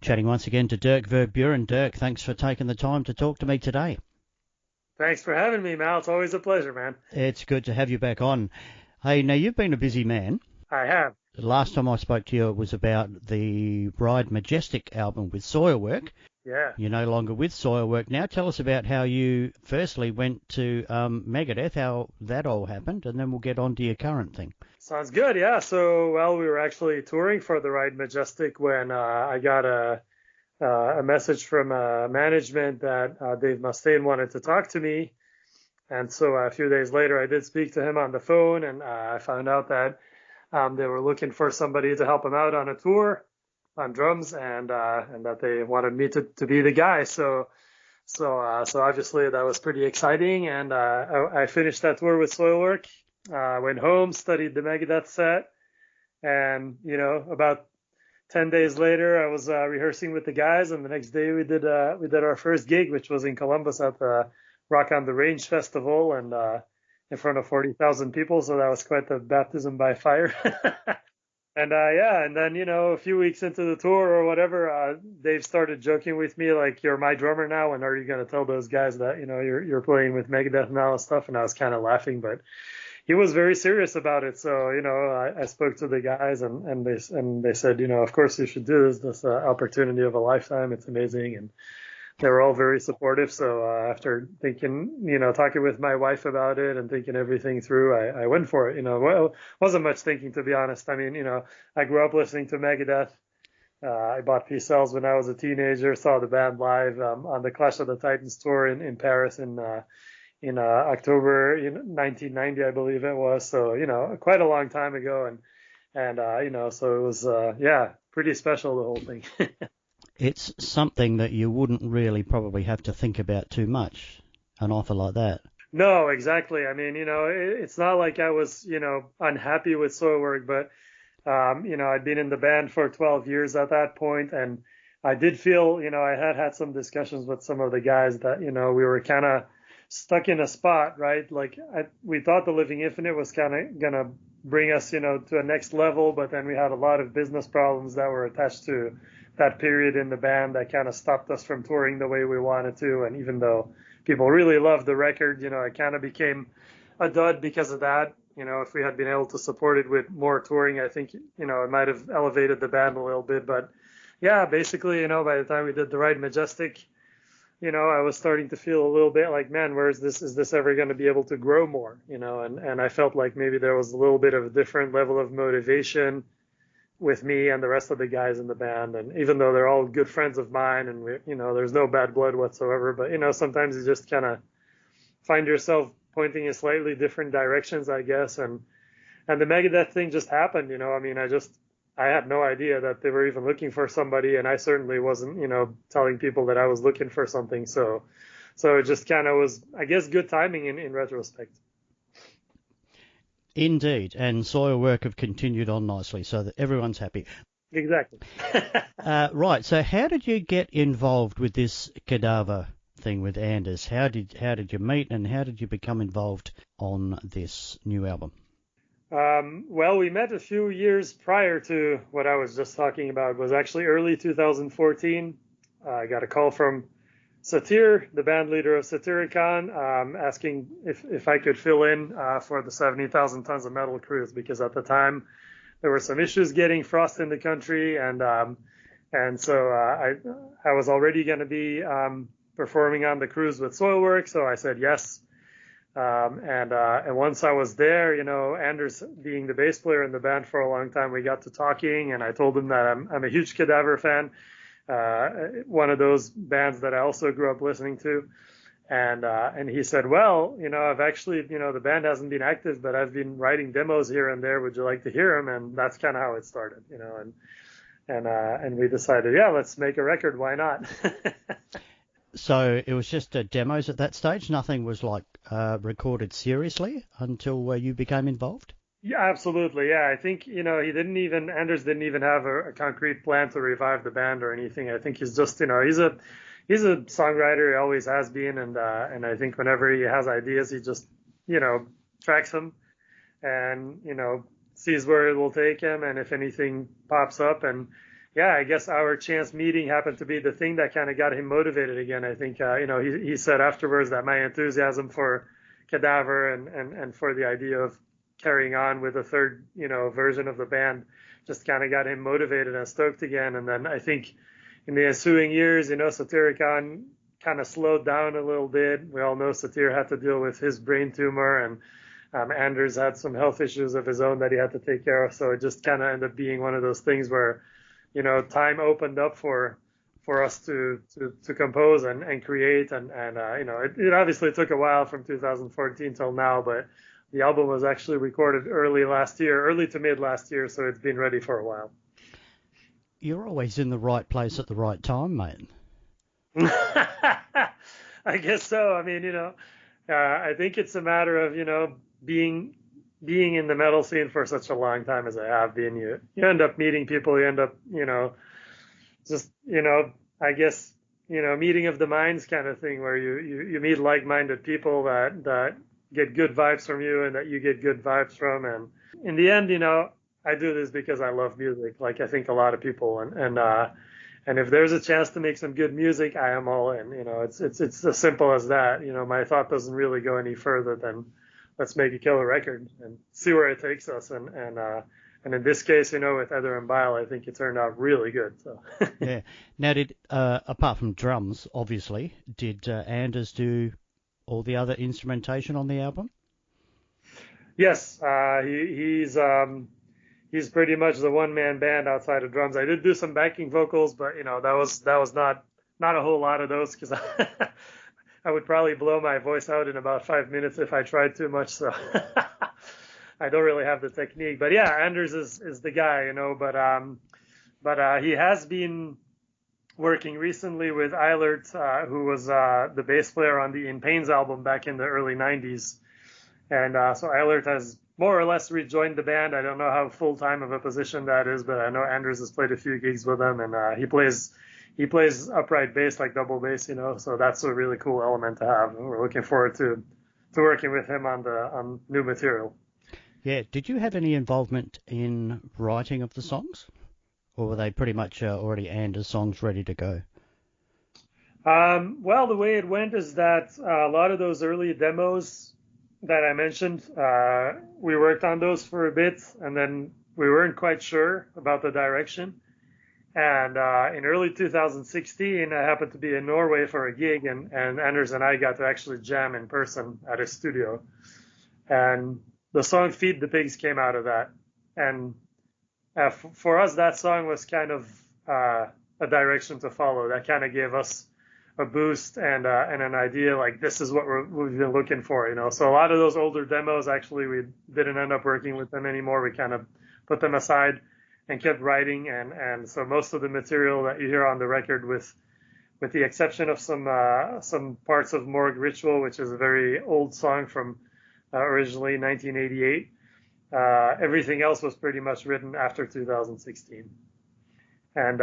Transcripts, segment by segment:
Chatting once again to Dirk Verbeuren. Dirk, thanks for taking the time to talk to me today. Thanks for having me, Mal. It's always a pleasure, man. It's good to have you back on. Hey, now you've been a busy man. I have. The last time I spoke to you it was about the Ride Majestic album with Soilwork. Yeah. You're no longer with Soilwork now. Tell us about how you firstly went to Megadeth, how that all happened, and then we'll get on to your current thing. Sounds good, yeah. So, we were actually touring for the Ride Majestic when I got a message from management that Dave Mustaine wanted to talk to me. And so a few days later, I did speak to him on the phone, and I found out that they were looking for somebody to help them out on a tour on drums, and that they wanted me to be the guy. So obviously that was pretty exciting. And I finished that tour with Soilwork. Went home, studied the Megadeth set, and about 10 days later, I was rehearsing with the guys, and the next day we did our first gig, which was in Columbus at the Rock on the Range Festival, and in front of 40,000 people. So that was quite the baptism by fire. And then a few weeks into the tour or whatever, Dave started joking with me like, "You're my drummer now, and are you going to tell those guys that you're playing with Megadeth now and stuff?" And I was kind of laughing, but he was very serious about it. So, I spoke to the guys and they said, of course you should do this. This opportunity of a lifetime. It's amazing. And they were all very supportive. So after thinking, talking with my wife about it and thinking everything through, I went for it. Well, wasn't much thinking, to be honest. I mean, I grew up listening to Megadeth. I bought P-Cells when I was a teenager, saw the band live on the Clash of the Titans tour in Paris in October 1990, I believe it was. So, quite a long time ago. And so it was, pretty special, the whole thing. It's something that you wouldn't really probably have to think about too much, an offer like that. No, exactly. I mean, it's not like I was, unhappy with Soilwork, but, I'd been in the band for 12 years at that point, and I did feel, I had some discussions with some of the guys that, we were kind of stuck in a spot, right? Like we thought the Living Infinite was kind of going to bring us, to a next level, but then we had a lot of business problems that were attached to that period in the band that kind of stopped us from touring the way we wanted to. And even though people really loved the record, it kind of became a dud because of that. If we had been able to support it with more touring, I think, it might have elevated the band a little bit. But yeah, basically, by the time we did the Ride Majestic, I was starting to feel a little bit like, man, is this ever going to be able to grow more? And I felt like maybe there was a little bit of a different level of motivation with me and the rest of the guys in the band. And even though they're all good friends of mine and there's no bad blood whatsoever, but, sometimes you just kind of find yourself pointing in slightly different directions, I guess. And the Megadeth thing just happened, I had no idea that they were even looking for somebody, and I certainly wasn't, telling people that I was looking for something. So it just kind of was, I guess, good timing in retrospect. Indeed, and Soilwork have continued on nicely, so that everyone's happy. Exactly. Right. So how did you get involved with this Cadaver thing with Anders? How did you meet, and how did you become involved on this new album? Well, we met a few years prior to what I was just talking about. It was actually early 2014. I got a call from Satir, the band leader of Satyricon, asking if I could fill in for the 70,000 Tons of Metal cruise, because at the time there were some issues getting frost in the country, and so I was already going to be performing on the cruise with Soilwork, so I said yes. And once I was there, Anders being the bass player in the band for a long time, we got to talking, and I told him that I'm a huge Cadaver fan, one of those bands that I also grew up listening to. And he said, well, I've actually, the band hasn't been active, but I've been writing demos here and there. Would you like to hear them? And that's kind of how it started, and we decided, yeah, let's make a record. Why not? So it was just demos at that stage. Nothing was like recorded seriously until you became involved. Yeah, absolutely. Yeah, I think Anders didn't even have a concrete plan to revive the band or anything. I think he's just he's a songwriter. He always has been, and I think whenever he has ideas, he just tracks them and sees where it will take him, and if anything pops up, and yeah, I guess our chance meeting happened to be the thing that kind of got him motivated again. I think, he said afterwards that my enthusiasm for Cadaver and for the idea of carrying on with a third, version of the band just kind of got him motivated and stoked again. And then I think in the ensuing years, Satyricon kind of slowed down a little bit. We all know Satyr had to deal with his brain tumor, and Anders had some health issues of his own that he had to take care of. So it just kind of ended up being one of those things where, time opened up for us to compose and create. And it obviously took a while from 2014 till now, but the album was actually recorded early to mid last year. So it's been ready for a while. You're always in the right place at the right time, mate. I guess so. I mean, I think it's a matter of, being in the metal scene for such a long time as I have been. You end up meeting people, you end up, just, I guess, meeting of the minds kind of thing, where you meet like-minded people that get good vibes from you and that you get good vibes from. And in the end, I do this because I love music, like I think a lot of people. And if there's a chance to make some good music, I am all in. It's as simple as that. My thought doesn't really go any further than let's make a killer record and see where it takes us. And in this case, with Edder and Bile, I think it turned out really good. So yeah. Now, apart from drums, obviously, did Anders do all the other instrumentation on the album? Yes, he's pretty much the one-man band outside of drums. I did do some backing vocals, but that was not a whole lot of those, because I would probably blow my voice out in about 5 minutes if I tried too much. So I don't really have the technique. But yeah, Anders is the guy, but he has been working recently with Eilert, who was the bass player on the In Pains album back in the early 90s. And so Eilert has more or less rejoined the band. I don't know how full-time of a position that is, but I know Anders has played a few gigs with them, and he plays upright bass, like double bass, so that's a really cool element to have. We're looking forward to working with him on new material. Yeah. Did you have any involvement in writing of the songs, or were they pretty much already Anders songs ready to go? Well, the way it went is that a lot of those early demos that I mentioned, we worked on those for a bit, and then we weren't quite sure about the direction. And in early 2016, I happened to be in Norway for a gig, and Anders and I got to actually jam in person at his studio. And the song Feed the Pigs came out of that. And for us, that song was kind of a direction to follow. That kind of gave us a boost and an idea, like, this is what we've been looking for, So a lot of those older demos, actually, we didn't end up working with them anymore. We kind of put them aside and kept writing. And so most of the material that you hear on the record, with the exception of some parts of Morgue Ritual, which is a very old song from originally 1988, everything else was pretty much written after 2016. And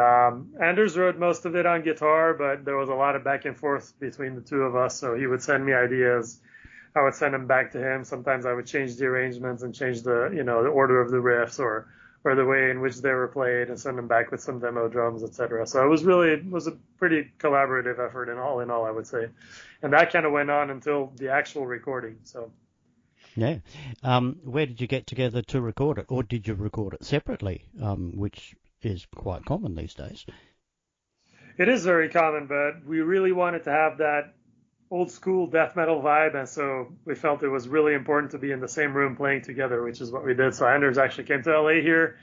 Anders wrote most of it on guitar, but there was a lot of back and forth between the two of us. So he would send me ideas. I would send them back to him. Sometimes I would change the arrangements and change the order of the riffs or the way in which they were played, and send them back with some demo drums, etc. So it was a pretty collaborative effort in all, I would say. And that kind of went on until the actual recording. So. Yeah. Where did you get together to record it, or did you record it separately, which is quite common these days? It is very common, but we really wanted to have that old school death metal vibe, and so we felt it was really important to be in the same room playing together, which is what we did. So Anders actually came to LA here,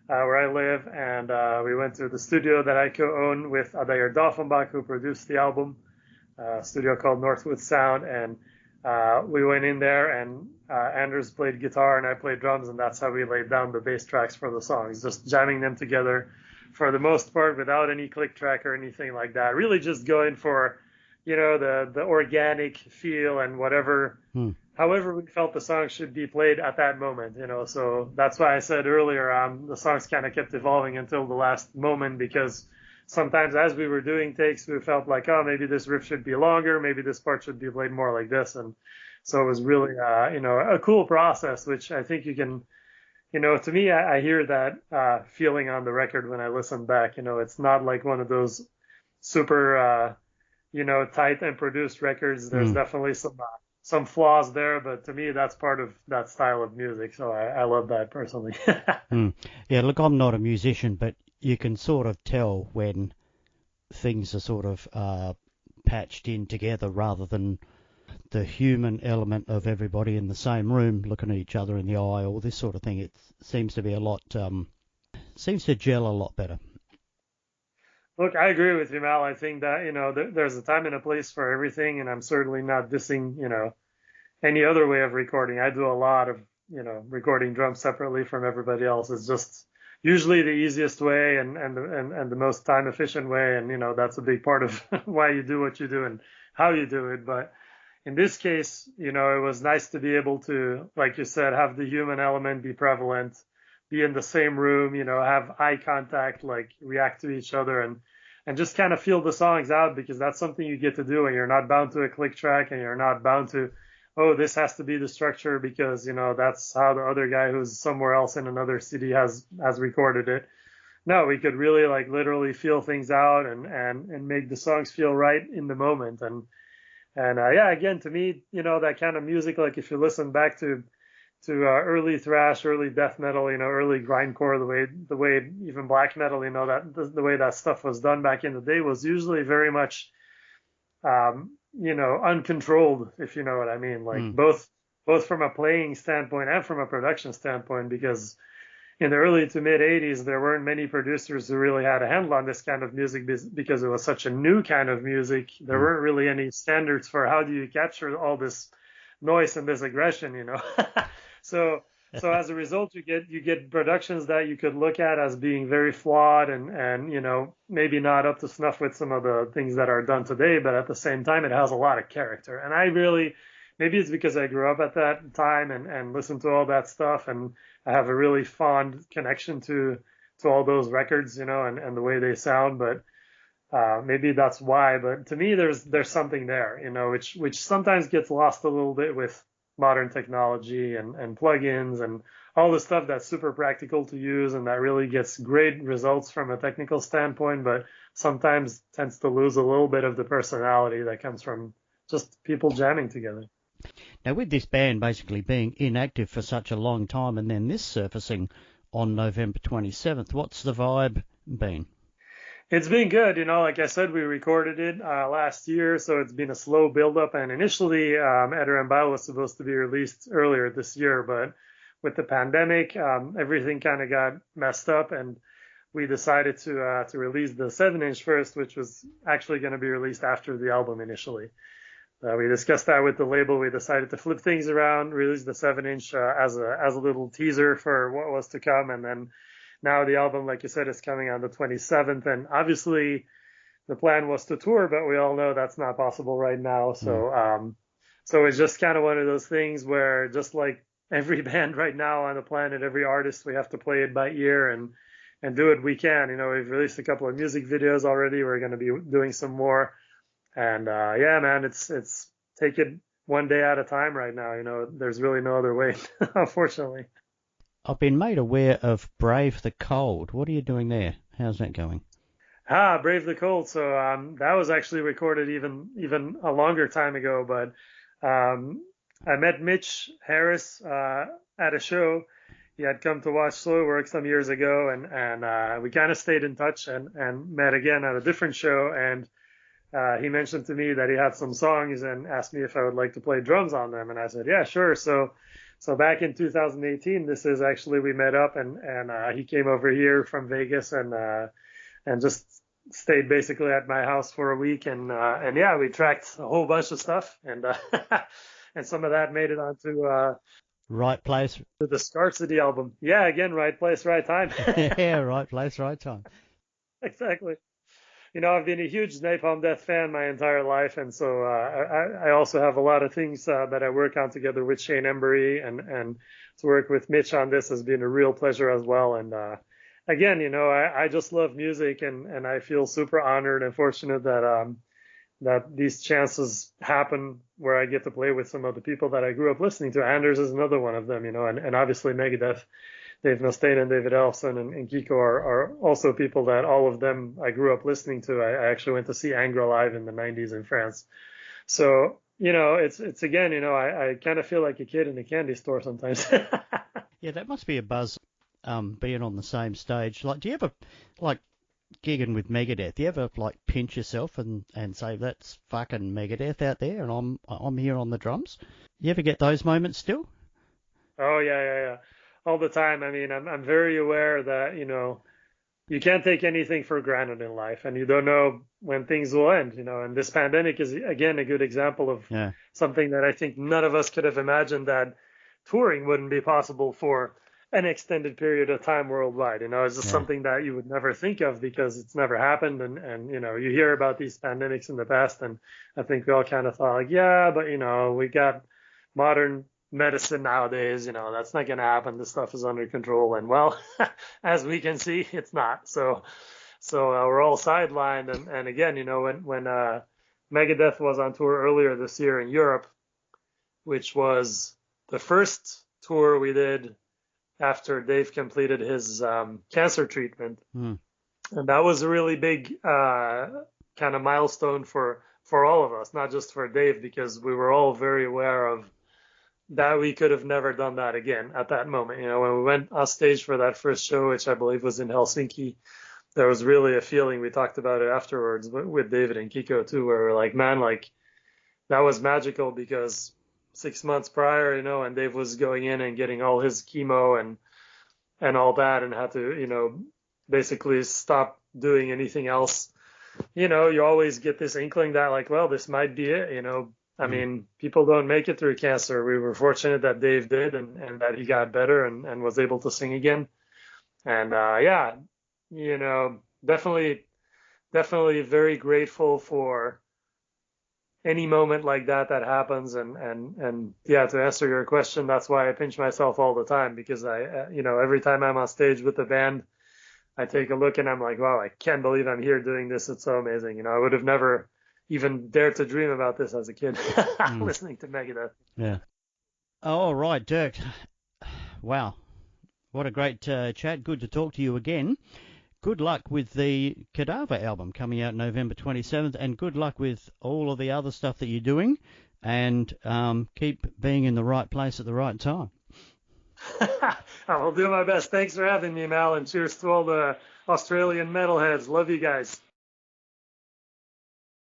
where I live, and we went to the studio that I co-own with Adair Doffenbach, who produced the album, a studio called Northwood Sound, and we went in there, and Anders played guitar and I played drums, and that's how we laid down the bass tracks for the songs, just jamming them together for the most part without any click track or anything like that. Really just going for, the organic feel and however we felt the song should be played at that moment, So that's why I said earlier, the songs kind of kept evolving until the last moment, because sometimes as we were doing takes, we felt like, oh, maybe this riff should be longer, maybe this part should be played more like this. And so it was really, a cool process, which I think you can To me, I hear that feeling on the record when I listen back. It's not like one of those super, tight and produced records. There's Mm, definitely some flaws there, but to me, that's part of that style of music. So I love that personally. mm. Yeah, look, I'm not a musician, but you can sort of tell when things are sort of patched in together rather than the human element of everybody in the same room looking at each other in the eye, all this sort of thing. It seems to be a lot, seems to gel a lot better. Look, I agree with you, Mal. I think that, there's a time and a place for everything, and I'm certainly not dissing, any other way of recording. I do a lot of, recording drums separately from everybody else. It's just usually the easiest way and the most time efficient way. And, that's a big part of why you do what you do and how you do it. But in this case, it was nice to be able to, like you said, have the human element be prevalent, be in the same room, have eye contact, like react to each other and just kind of feel the songs out because that's something you get to do and you're not bound to a click track and you're not bound to, oh, this has to be the structure because, that's how the other guy who's somewhere else in another city has recorded it. No, we could really like literally feel things out and make the songs feel right in the moment. And yeah, again, to me, that kind of music, like if you listen back to early thrash, early death metal, early grindcore, the way even black metal, that the way that stuff was done back in the day was usually very much, uncontrolled, if you know what I mean, like Mm, both from a playing standpoint and from a production standpoint, because in the early to mid 80s, there weren't many producers who really had a handle on this kind of music because it was such a new kind of music. There mm. weren't really any standards for how do you capture all this noise and this aggression. So so as a result, you get productions that you could look at as being very flawed and maybe not up to snuff with some of the things that are done today, but at the same time, it has a lot of character. And I really, maybe it's because I grew up at that time and listened to all that stuff, and I have a really fond connection to all those records, and the way they sound. But maybe that's why. But to me, there's something there, which sometimes gets lost a little bit with modern technology and plugins and all the stuff that's super practical to use and that really gets great results from a technical standpoint, but sometimes tends to lose a little bit of the personality that comes from just people jamming together. Now, with this band basically being inactive for such a long time and then this surfacing on November 27th, what's the vibe been? It's been good, like I said, we recorded it last year, so it's been a slow build up. And initially, Edder and Bile was supposed to be released earlier this year, but with the pandemic, everything kind of got messed up, and we decided to release the 7-inch first, which was actually going to be released after the album initially. We discussed that with the label. We decided to flip things around, release the 7-inch as a little teaser for what was to come, and then now the album, like you said, is coming on the 27th, and obviously the plan was to tour, but we all know that's not possible right now. Mm. So it's just kind of one of those things where, just like every band right now on the planet, every artist, we have to play it by ear and do what we can. We've released a couple of music videos already. We're going to be doing some more, and yeah, man, it's take it one day at a time right now. There's really no other way, unfortunately. I've been made aware of Brave the Cold. What are you doing there? How's that going? Brave the Cold. So that was actually recorded even a longer time ago. But I met Mitch Harris at a show. He had come to watch Soilwork some years ago, and we kind of stayed in touch and met again at a different show. And he mentioned to me that he had some songs and asked me if I would like to play drums on them. And I said, yeah, sure. So back in 2018, this is actually, we met up and he came over here from Vegas and just stayed basically at my house for a week. And yeah, we tracked a whole bunch of stuff and and some of that made it onto Right place. the Scarcity album. Yeah, again, right place, right time. Yeah, right place, right time. Exactly. I've been a huge Napalm Death fan my entire life, and so I also have a lot of things that I work on together with Shane Embury, and to work with Mitch on this has been a real pleasure as well. And again, I just love music, and I feel super honored and fortunate that these chances happen where I get to play with some of the people that I grew up listening to. Anders is another one of them, and obviously Megadeth. Dave Mustaine and David Ellefson and Kiko are also people that all of them I grew up listening to. I actually went to see Angra live in the 90s in France. So, it's again, I kind of feel like a kid in a candy store sometimes. Yeah, that must be a buzz, being on the same stage. Like, do you ever, like, gigging with Megadeth, do you ever, like, pinch yourself and say, that's fucking Megadeth out there and I'm here on the drums? You ever get those moments still? Oh, yeah. All the time. I mean, I'm very aware that, you can't take anything for granted in life, and you don't know when things will end, and this pandemic is, again, a good example of something that I think none of us could have imagined, that touring wouldn't be possible for an extended period of time worldwide. It's just something that you would never think of because it's never happened. And you hear about these pandemics in the past, and I think we all kind of thought like, yeah, but, we got modern medicine nowadays, that's not going to happen. This stuff is under control. And well, as we can see, it's not. So we're all sidelined. And again, when Megadeth was on tour earlier this year in Europe, which was the first tour we did after Dave completed his cancer treatment. And that was a really big kind of milestone for all of us, not just for Dave, because we were all very aware of that we could have never done that again at that moment. When we went on stage for that first show, which I believe was in Helsinki, there was really a feeling, we talked about it afterwards with David and Kiko too, where we're like, man, like, that was magical, because 6 months prior, and Dave was going in and getting all his chemo and all that, and had to, basically stop doing anything else. You always get this inkling that, like, well, this might be it, I mean, people don't make it through cancer. We were fortunate that Dave did, and that he got better and was able to sing again. And definitely very grateful for any moment like that happens. And yeah, to answer your question, that's why I pinch myself all the time, because I, every time I'm on stage with the band, I take a look and I'm like, wow, I can't believe I'm here doing this. It's so amazing. I would have never even dared to dream about this as a kid, listening to Megadeth. Yeah. All right, Dirk. Wow. What a great chat. Good to talk to you again. Good luck with the Cadaver album coming out November 27th, and good luck with all of the other stuff that you're doing, and keep being in the right place at the right time. I will do my best. Thanks for having me, Mal, and cheers to all the Australian metalheads. Love you guys.